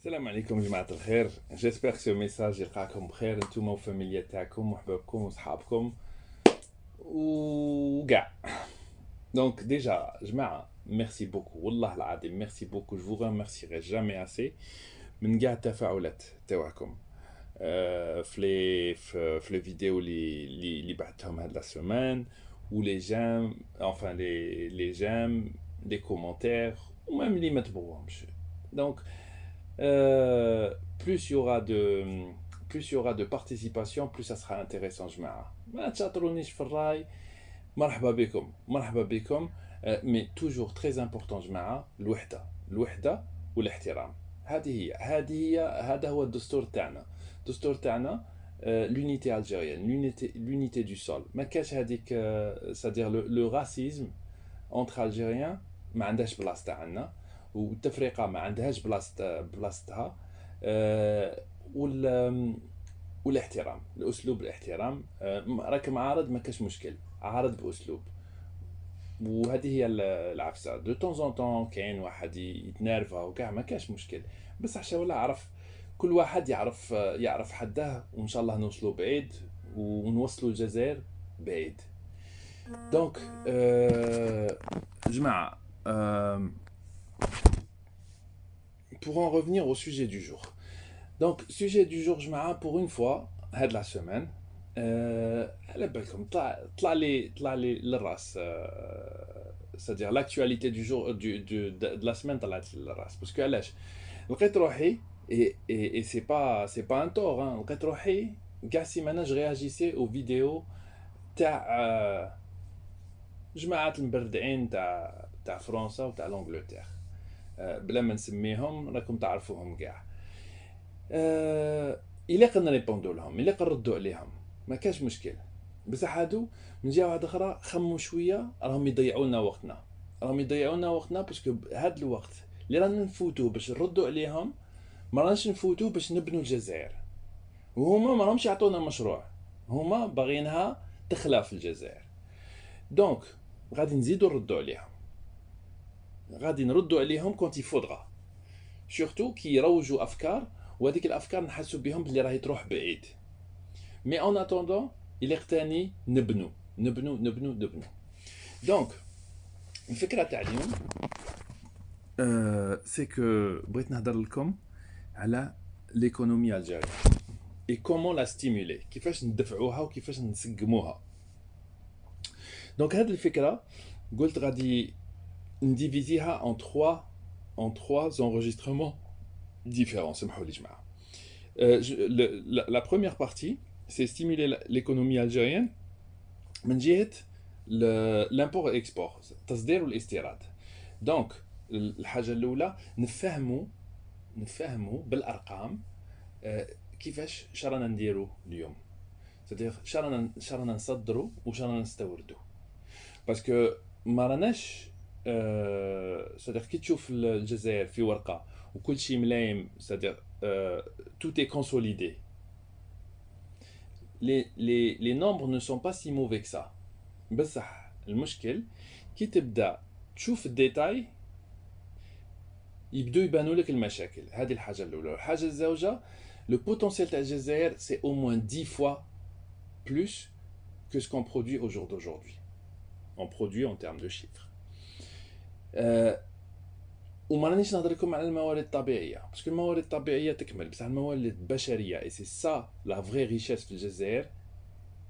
السلام عليكم جماعة الخير. جيسبر que ce message يلقاكم بخير نتوما وفاميليا تاعكم وحبابكم وصحابكم وكاع. دونك ديجا جماعة ميرسي بوكو والله العظيم ميرسي بوكو جو vous remercierai jamais assez من كاع التفاعلات تاعكم في لي فيديو اللي بعثتهم هاد لا سيمين ou les j'aime enfin les j'aime les commentaires ou même اللي ما تبغوهمش. Donc plus il y aura de participation, plus ça sera intéressant جماعة. ما تشاطرونيش في الراي، مرحبا بكم مرحبا بكم. mais toujours très important جماعة الوحدة والاحترام. هذا هو الدستور تاعنا. الدستور تاعنا l'unité algérienne, l'unité du sol. ما كاش هذيك c'est-à-dire le racisme entre algériens ما عندهاش بلاصتها عندنا، والتفرقه ما عندهاش بلاصتها. والاحترام، الاسلوب الاحترام. راك معارض ما كاش مشكل، عارض باسلوب. وهذه هي العفسه. دو طون زون طون كاين واحد يتنرفا وكاع ما كاش مشكل، بس عشان ولا عرف كل واحد يعرف حده، وان شاء الله نوصلوا بعيد ونوصلوا الجزائر بعيد. دونك جماعه pour en revenir au sujet du jour. Donc, sujet du jour, جماعة, pour une fois, هاد la semaine, على بالكم طلع لي للراس. c'est-à-dire l'actualité du jour de la semaine طلعت لي للراس. parce que علاش لقيت روحي et c'est pas un tort, hein. لقيت روحي كاع سيمانه je réagissais aux vidéos تاع جماعة المبردعين تاع فرنسا وتاع لانجلتير. بلا ما نسميهم راكم تعرفوهم كاع. يليق نريبوندو لهم، يليق نردو عليهم، ما كاش مشكل. بصح هادو من جهه واحده اخرى خموا شويه، راهم يضيعوا لنا وقتنا باسكو هاد الوقت اللي رانا نفوتوه باش نردو عليهم ما راناش نفوتوه باش نبنوا الجزائر. وهما ما راهمش يعطونا مشروع، هما باغينها تخلى في الجزائر. دونك غادي نزيدو نردو عليهم، غادي نردو عليهم كونت يفودغا، سورتو كي يروجوا افكار وهذيك الافكار نحسوا بهم بلي راهي تروح بعيد. مي اون اتوندون يليق تاني نبنو. دونك الفكره تاع اليوم سي كو بغيت نهضر لكم على ليكونومي الجزائريه اي كومون لا ستيمولي، كيفاش ندفعوها وكيفاش نسقموها. دونك هذه الفكره قلت غادي نديفيزيها en trois enregistrements différents. سمحوا لي جماعه. La première partie c'est stimuler l'économie algérienne من جهه l'import et export، التصدير والاستيراد. دونك الحاجه الاولى نفهموا بالارقام كيفاش شرانا نديروا اليوم، c'est-à-dire شرانا نصدروا وشرانا نستوردوا. باسكو ما راناش c'est-à-dire كي تشوف الجزائر في ورقه وكل شيء ملايم، c'est-à-dire tout est consolidé. Les nombres ne sont pas si mauvais que ça. بصح المشكل كي تبدا تشوف الديتاي يبدو يبانوا لك المشاكل. هذه الحاجه الاولى. الحاجه الزوجه le potentiel تاع الجزائر c'est au moins 10 fois plus que ce qu'on produit au jour d'aujourd'hui. On produit en termes de chiffres. وما رانيش نهضر لكم على الموارد الطبيعيه، باسكو الموارد الطبيعيه تكمل، بصح الموارد البشريه اي سي سا لا فري ريشيس في الجزائر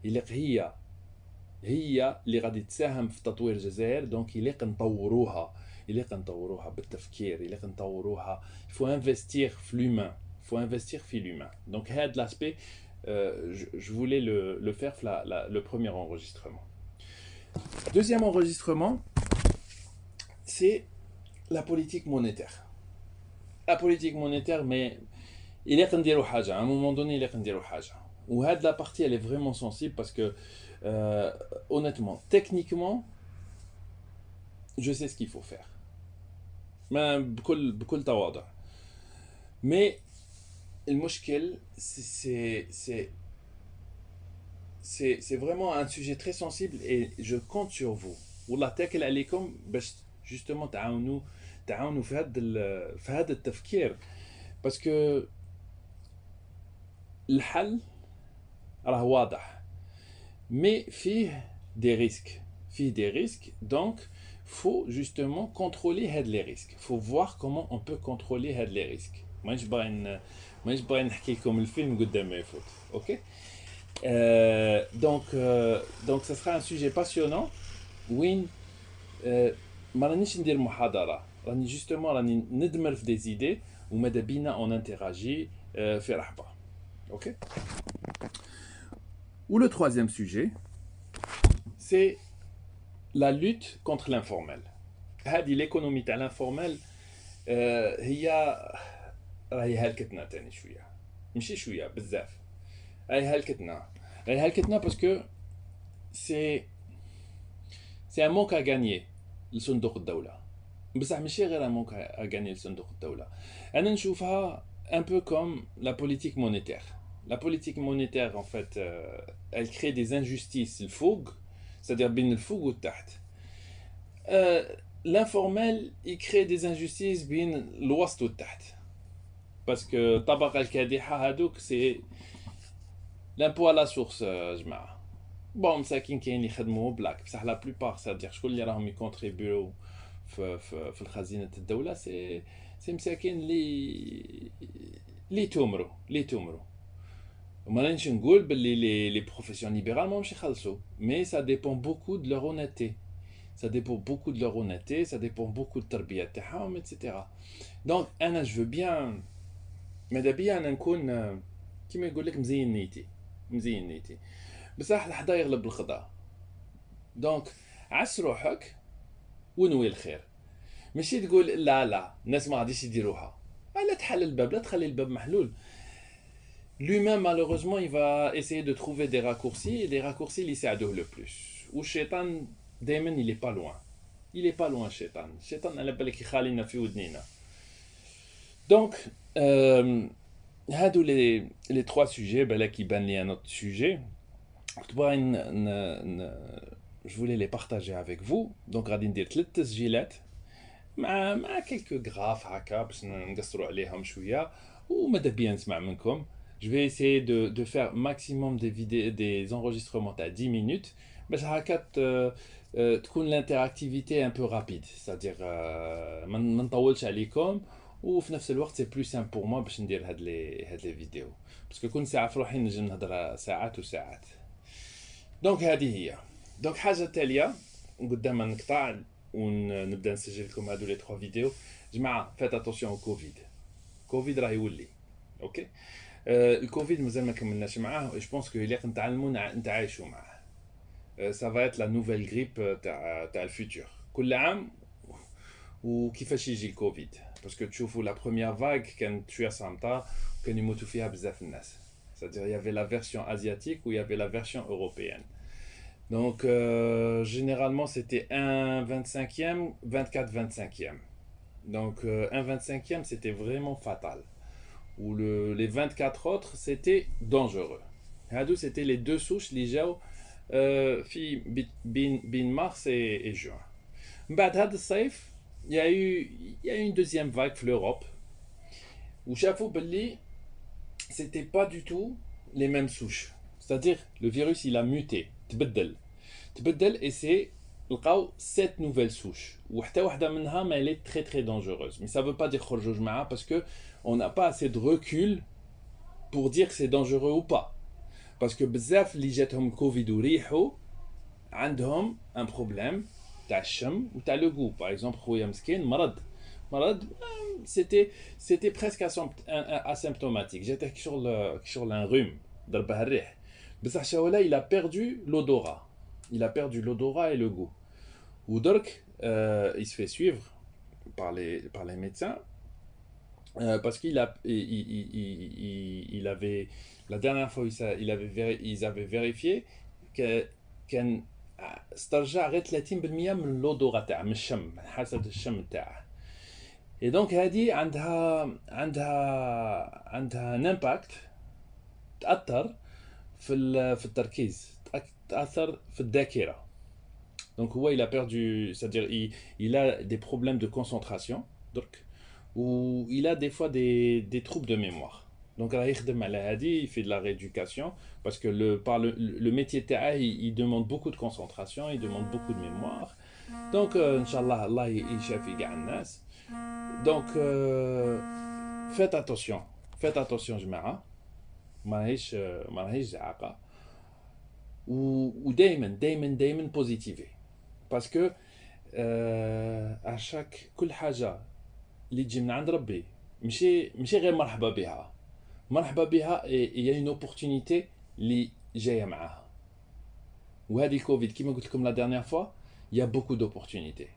يليق هي اللي غادي تساهم في تطوير الجزائر. دونك يليق نطوروها بالتفكير، يليق نطوروها. faut investir في l'humain. donc هاد l'aspect je voulais le faire le premier enregistrement. Deuxième enregistrement c'est la politique monétaire. La politique monétaire, mais il est نديرو حاجة. À un moment donné, il est نديرو حاجة. وهاد la partie, elle est vraiment sensible parce que honnêtement, techniquement, je sais ce qu'il faut faire. ما بكل تواضع. Mais المشكل c'est vraiment un sujet très sensible et je compte sur vous. والله تاكل عليكم باش justement تعاونوا في هذا التفكير باسكو الحل راه واضح مي فيه دي ريسك donc faut justement contrôler هاد les risques faut voir comment on peut contrôler هاد les risques مانيش باغي نحكي لكم الفيلم قدام ما يفوت اوكي donc ça sera un sujet passionnant وين ما رانيش ندير محاضره راني جوستومون راني ندمر في دي زيدي وماذا بينا اون انتراجي في رحبه اوكي. Ou le troisième sujet, c'est la lutte contre l'informel. هذه l'économie تاع l'informel هي راهي هلكتنا تاني شويه ماشي شويه بزاف راهي هلكتنا باسكو سي ان مونك ا غانيي لصندوق الدوله بصح ماشي غير ان مونك ا غانيي لصندوق الدوله انا نشوفها un peu comme la politique monétaire. La politique monétaire, en fait, elle crée des injustices, le fougue, c'est-à-dire bin le fougue ou taht. L'informel, il crée des injustices bin l'ouest ou taht. Parce que tabak al-kadiha hadouk, c'est l'impôt à la source, jma'a. Bon, مساكين كاين اللي يخدموا بلاك بصح la plupart, c'est-à-dire شكون اللي راهم يكونتريبيو في الخزينة الدولة سي مساكين اللي تومروا وما رانيش نقول باللي les professions libérales ماهمش يخلصوا mais ça dépend beaucoup de leur honnêteté ça dépend beaucoup de التربية تاعهم etc. donc انا je veux bien ماذا بيا انا نكون كيما يقول لك مزين نيتي بصح الحظا يغلب الخضا دونك عس روحك ونوي الخير ماشي تقول لا الناس ما غاديش يديروها لا تحل الباب لا تخلي الباب محلول lui-même malheureusement il va essayer de trouver des raccourcis et les raccourcis اللي يساعدوه le plus والشيطان دائما il est pas loin الشيطان على بالك يخالينا في ودنينا donc هادو les trois sujets بالك يبان لي un autre sujet je voulais les partager avec vous donc غادي ندير 3 تسجيلات مع quelques graphes هكا باش نقصروا عليهم شويه وماذا بيا نسمع منكم. Je vais essayer de faire maximum des enregistrements à 10 minutes باش هكا تكون l'interactivité un peu rapide c'est-à-dire ما نطولش عليكم وفي نفس الوقت c'est plus simple pour moi باش ندير هاد les vidéos باسكو كل ساعه في روحي نجي نهضر ساعات وساعات. دونك هذه هي دونك حاجه تاليه قدام ما نقطع ونبدا نسجل لكم هادو لي 3 فيديو. جماعه فات اتونسيون كوفيد راه يولي اوكي. الكوفيد مازال ما كملناش معاه جو بونس كو يليق نتعلموا نتعايشوا معاه. سا فا ايت لا نوفيل غريب تاع الفيتور كل عام. وكيفاش يجي الكوفيد باسكو تشوفوا لا بروميير فاغ كانت شويه صامته وكانوا يموتوا فيها بزاف الناس c'est-à-dire il y avait la version asiatique ou il y avait la version européenne. Donc généralement c'était 1/25e 24/25e. Donc 1/25e c'était vraiment fatal. Ou les 24 autres c'était dangereux. Hadou c'était les deux souches اللي جاو في بين mars et juin. بعد هذا الصيف il y a eu une deuxième vague في l'Europe où شافوا باللي c'était pas du tout les mêmes souches. C'est-à-dire le virus il a muté تبدل et c'est لقاو 7 nouvelles souches وحتى واحده منها mais elle est très très dangereuse. Mais ça veut pas dire خرجوا جماعه parce que on n'a pas assez de recul pour dire que c'est dangereux ou pas. Parce que بزاف اللي جاتهم كوفيد وريحوا عندهم un problème تاع الشم وتاع لو غو. Par exemple خويا مسكين مرض c'était presque asymptomatique. J'étais sur un rhume ضربه الريح بصح شاولا il a perdu l'odorat et le goût. ودرك il se fait suivre par les médecins parce qu'il avait la dernière fois ils avaient vérifié que كان استرجع غير 30% من الاودورا تاعه من الشم من حاسه الشم تاعه. Et donc هذه عندها un impact تأثر في التركيز تأثر في الذاكرة. Donc هو il a perdu c'est-à-dire il a des problèmes de concentration درك où il a des fois des troubles de mémoire. Donc راه يخدم على هادي, il fait de la rééducation parce que le métier تاعه il demande beaucoup de concentration, il demande beaucoup de mémoire. Donc inchallah Allah يشافي كاع الناس. Donc faites attention جماعة, ماهيش إعاقة, ودايما بوزيتيفي, parce que à chaque كل حاجة اللي تجي من عند ربي ماشي غير مرحبا بها, il y a une opportunité اللي جايه معاها. وهذه الكوفيد كما قلت لكم la dernière fois, il y a beaucoup d'opportunités.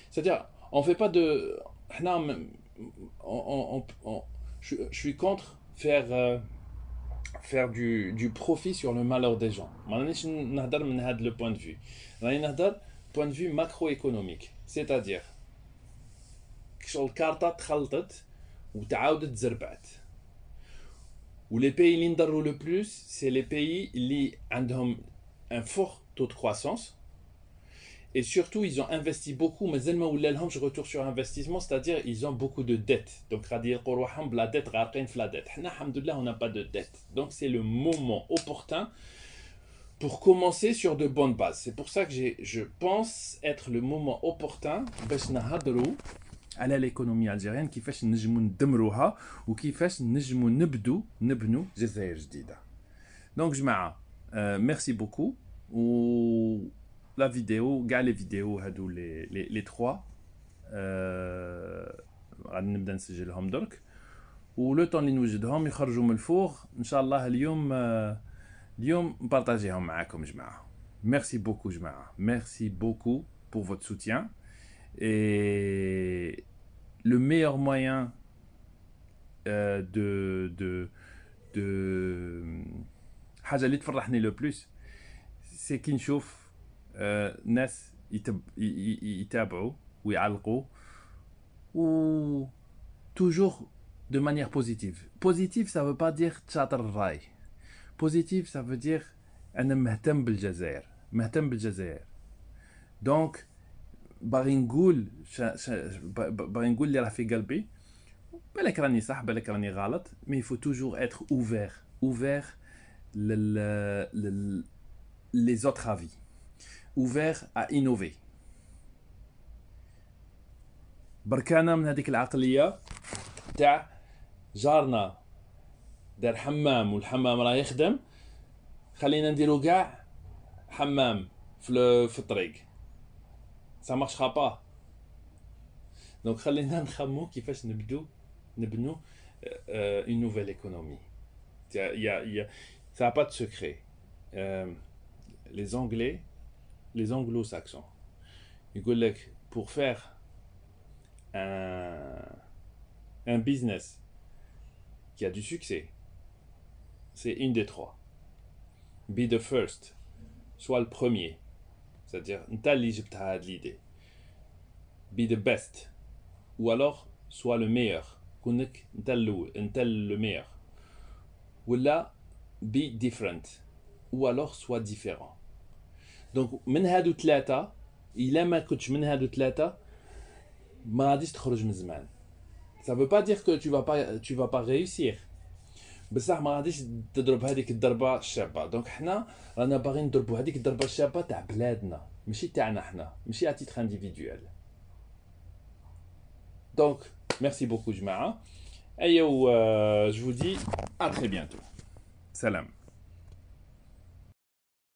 C'est-à-dire on fait pas de حنا je suis contre faire du profit sur le malheur des gens. مانيش نهضر من هذا le point de vue, راني نهضر point de vue macroéconomique, c'est-à-dire شغل الكارطة تخلطت وتعاودت تزربعت. Où les pays qui ont le plus, c'est les pays qui ont un fort taux de croissance. Et surtout, ils ont investi beaucoup. Mais je retourne sur investissement, c'est-à-dire ils ont beaucoup de dettes. Donc, la dette, la dette. On n'a pas de dette. Donc, c'est le moment opportun pour commencer sur de bonnes bases. C'est pour ça que je pense être le moment opportun على l'économie algérienne, كيفاش نجمو ندمروها وكيفاش نجمو نبنو جزائر جديدة. Donc جماعة, merci beaucoup. و la vidéo, كاع les vidéos هادو les trois غادي نبدا نسجلهم درك, و لو طون اللي نوجدهم يخرجوا من الفور ان شاء الله اليوم نبارطاجيهم معاكم جماعة. Merci beaucoup جماعة, merci beaucoup pour votre soutien. Et le meilleur moyen de حاجة اللي تفرحني le plus, c'est كي نشوف ناس يتابعوا ويعلقوا, و toujours de manière positive. Positive, ça veut pas dire تشاطر الراي. Positive, ça veut dire أنا مهتم بالجزائر. Donc باغي نقول اللي راه في قلبي, بالك راني صح بالك راني غلط, mais il faut toujours être ouvert les autres avis, ouvert à innover. بركانا من هذيك العقلية تاع جارنا دار حمام والحمام راه يخدم, خلينا نديرو كاع حمام في الطريق. Ça marchera pas. Donc خلينا نخمو كيفاش نبنو une nouvelle économie. Ça n'a pas de secret. Les anglo-saxons, يقول لك pour faire un business qui a du succès, c'est une des trois. Be the first, soit le premier. C'est-à-dire, نتا اللي جبتها هاد l'idée. Be the best. Ou alors, soit le meilleur. كونك نتا le meilleur. Ou là, be different. Ou alors, soit différent. Donc, من هادو ثلاثة, إلا ما كنتش من هادو ثلاثة, ما غاديش تخرج من زمان. Ça veut pas dire que tu vas pas réussir. بصح ما غاديش تضرب هذيك الضربه الشابه. دونك حنا رانا باغيين نضربوا هذيك الضربه الشابه تاع بلادنا, ماشي تاعنا حنا, ماشي à titre individuel. Donc merci beaucoup جماعه. ايوا je vous dis à très bientôt. Salam.